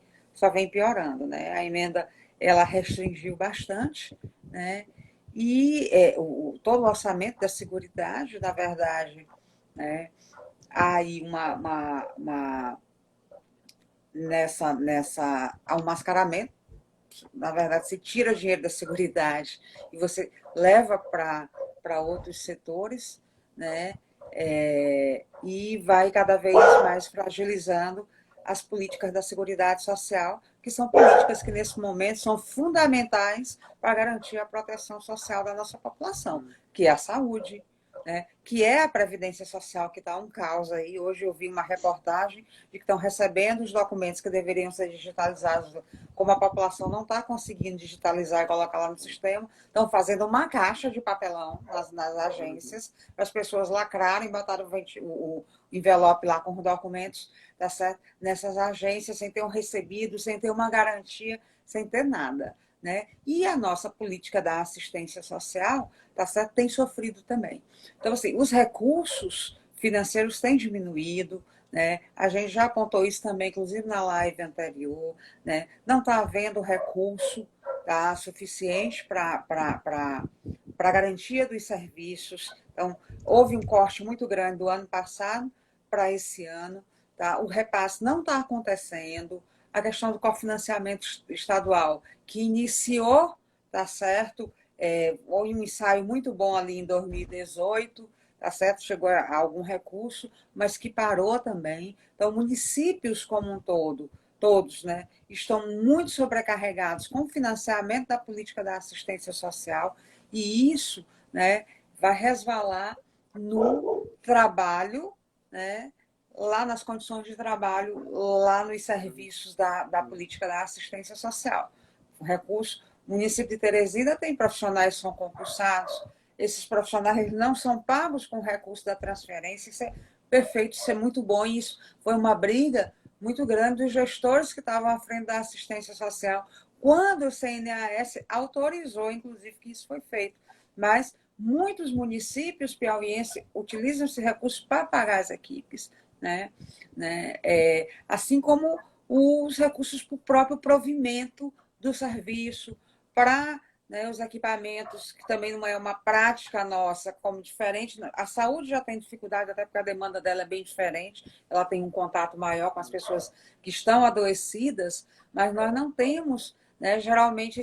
piorando, né? A emenda, ela restringiu bastante, né? E todo o orçamento da Seguridade, na verdade, né, há aí há um mascaramento. Na verdade, se tira dinheiro da Seguridade e você leva para outros setores, né? E vai cada vez mais fragilizando as políticas da Seguridade Social, que são políticas que, nesse momento, são fundamentais para garantir a proteção social da nossa população, que é a saúde, né? Que é a Previdência Social, que está um caos aí. Hoje eu vi uma reportagem de que estão recebendo os documentos que deveriam ser digitalizados, como a população não está conseguindo digitalizar e colocar lá no sistema, estão fazendo uma caixa de papelão nas agências, para as pessoas lacrarem, botarem o envelope lá com os documentos, tá certo? Nessas agências, sem ter um recebido, sem ter uma garantia, sem ter nada, né? E a nossa política da assistência social, tá certo? Tem sofrido também. Então, assim, os recursos financeiros têm diminuído, né? A gente já apontou isso também, inclusive na live anterior, né? Não está havendo recurso, tá, suficiente para garantia dos serviços. Então, houve um corte muito grande do ano passado para esse ano, tá? O repasse não está acontecendo. A questão do cofinanciamento estadual, que iniciou, tá certo? Houve um ensaio muito bom ali em 2018, tá certo? Chegou a algum recurso, mas que parou também. Então, municípios como um todo, todos, né, estão muito sobrecarregados com o financiamento da política da assistência social, e isso, né, vai resvalar no trabalho, né, lá nas condições de trabalho, lá nos serviços da política da assistência social. O recurso, o município de Teresina tem profissionais que são concursados, esses profissionais não são pagos com recurso da transferência, isso é perfeito, isso é muito bom, e isso foi uma briga muito grande dos gestores que estavam à frente da assistência social, quando o CNAS autorizou, inclusive, que isso foi feito. Mas muitos municípios piauienses utilizam esse recurso para pagar as equipes, né? Assim como os recursos para o próprio provimento do serviço, para, né, os equipamentos, que também não é uma prática nossa, como diferente. A saúde já tem dificuldade, até porque a demanda dela é bem diferente, ela tem um contato maior com as pessoas que estão adoecidas, mas nós não temos, né, geralmente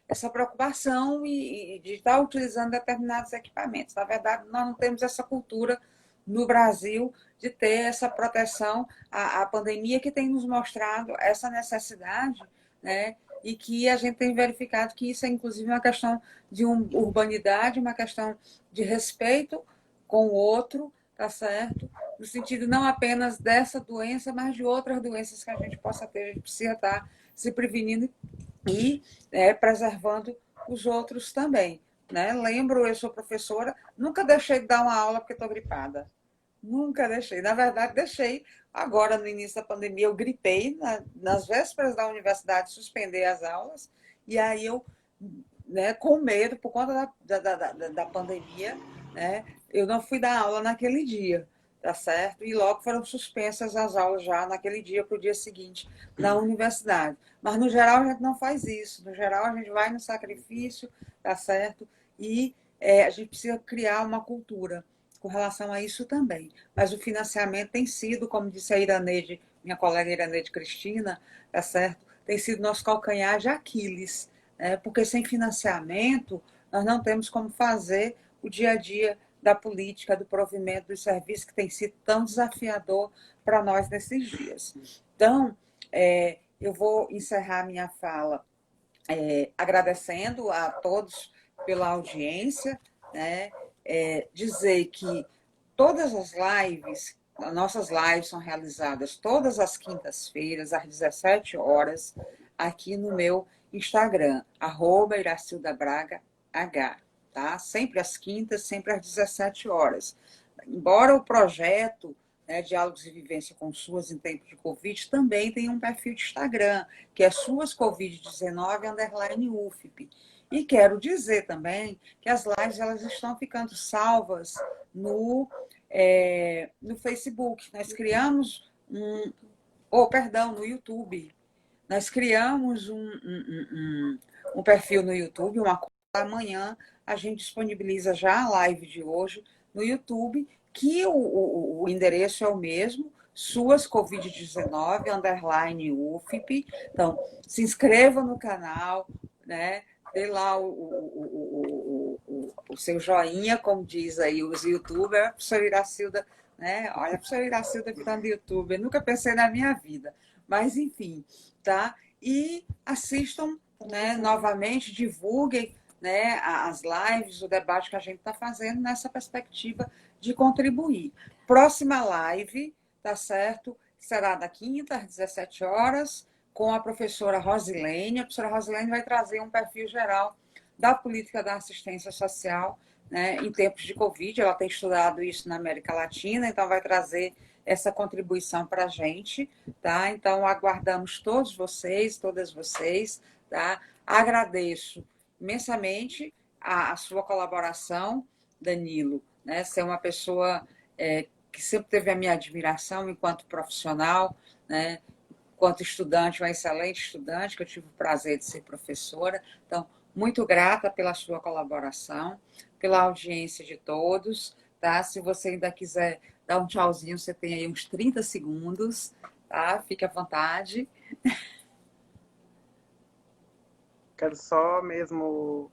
essa preocupação de estar utilizando determinados equipamentos. Na verdade, nós não temos essa cultura no Brasil de ter essa proteção. A pandemia que tem nos mostrado essa necessidade, né? E que a gente tem verificado que isso é, inclusive, uma questão de urbanidade, uma questão de respeito com o outro, tá certo? No sentido não apenas dessa doença, mas de outras doenças que a gente possa ter. A gente precisa estar se prevenindo e preservando os outros também, né? Lembro, eu sou professora, nunca deixei de dar uma aula porque estou gripada. Nunca deixei. Na verdade, deixei agora no início da pandemia. Eu gripei nas vésperas da universidade suspender as aulas, e aí eu, né, com medo, por conta da pandemia, né, eu não fui dar aula naquele dia, tá certo? E logo foram suspensas as aulas já naquele dia para o dia seguinte na universidade. Mas, no geral, a gente não faz isso. No geral, a gente vai no sacrifício, tá certo? E a gente precisa criar uma cultura com relação a isso também. Mas o financiamento tem sido, como disse a Iraneide, minha colega Iraneide Cristina, tá certo? Tem sido nosso calcanhar de Aquiles, né? Porque sem financiamento nós não temos como fazer o dia a dia da política, do provimento dos serviços que tem sido tão desafiador para nós nesses dias. Então, eu vou encerrar minha fala agradecendo a todos pela audiência, né? Dizer que todas as lives, nossas lives são realizadas todas as quintas-feiras, às 17 horas, aqui no meu Instagram, @IracildaBragaH, tá? Sempre às quintas, sempre às 17 horas. Embora o projeto, né, Diálogos e Vivência com SUAS em Tempo de Covid, também tem um perfil de Instagram, que é SUAS Covid-19_UFIP. E quero dizer também que as lives elas estão ficando salvas no Facebook. Nós criamos no YouTube. Nós criamos um perfil no YouTube, amanhã a gente disponibiliza já a live de hoje no YouTube, que o endereço é o mesmo, SUAS Covid-19_UFIP. Então, se inscreva no canal, né? Dê lá o seu joinha, como diz aí os youtubers. A professora Iracilda, né? Olha, a professora Iracilda virando youtuber, nunca pensei na minha vida. Mas, enfim, tá? E assistam, né, novamente, divulguem, né, as lives, o debate que a gente está fazendo nessa perspectiva de contribuir. Próxima live, tá certo? Será da quinta, às 17 horas, com a professora Rosilene. A professora Rosilene vai trazer um perfil geral da política da assistência social, né, em tempos de Covid. Ela tem estudado isso na América Latina, então vai trazer essa contribuição para a gente, tá? Então, aguardamos todos vocês, todas vocês, tá? Agradeço imensamente a sua colaboração, Danilo, né? Ser uma pessoa que sempre teve a minha admiração enquanto profissional, né? Enquanto estudante, uma excelente estudante, que eu tive o prazer de ser professora. Então, muito grata pela sua colaboração, pela audiência de todos, tá? Se você ainda quiser dar um tchauzinho, você tem aí uns 30 segundos, tá? Fique à vontade. Quero só mesmo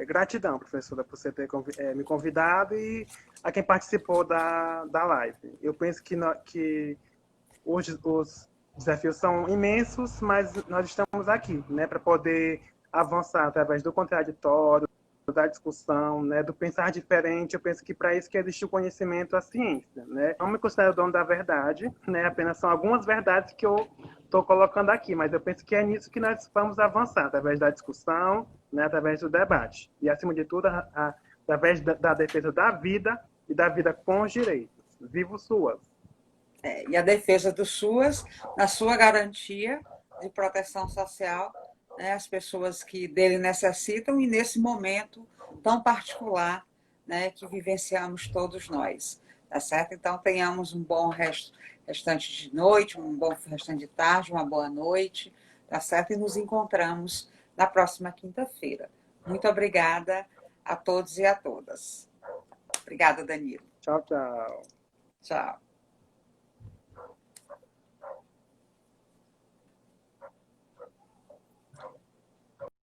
gratidão, professora, por você ter me convidado e a quem participou da live. Eu penso que hoje os desafios são imensos, mas nós estamos aqui, né, para poder avançar através do contraditório, da discussão, né, do pensar diferente. Eu penso que para isso que existe o conhecimento, a ciência, né? Não me considero dono da verdade, né? Apenas são algumas verdades que eu estou colocando aqui, mas eu penso que é nisso que nós vamos avançar, através da discussão, né, através do debate. E, acima de tudo, através da defesa da vida e da vida com os direitos. Vivo SUAS! E a defesa do SUAS, na sua garantia de proteção social, né, as pessoas que dele necessitam e nesse momento tão particular, né, que vivenciamos todos nós, tá certo? Então, tenhamos um bom restante de noite, um bom restante de tarde, uma boa noite, tá certo? E nos encontramos na próxima quinta-feira. Muito obrigada a todos e a todas. Obrigada, Danilo. Tchau, tchau. Tchau.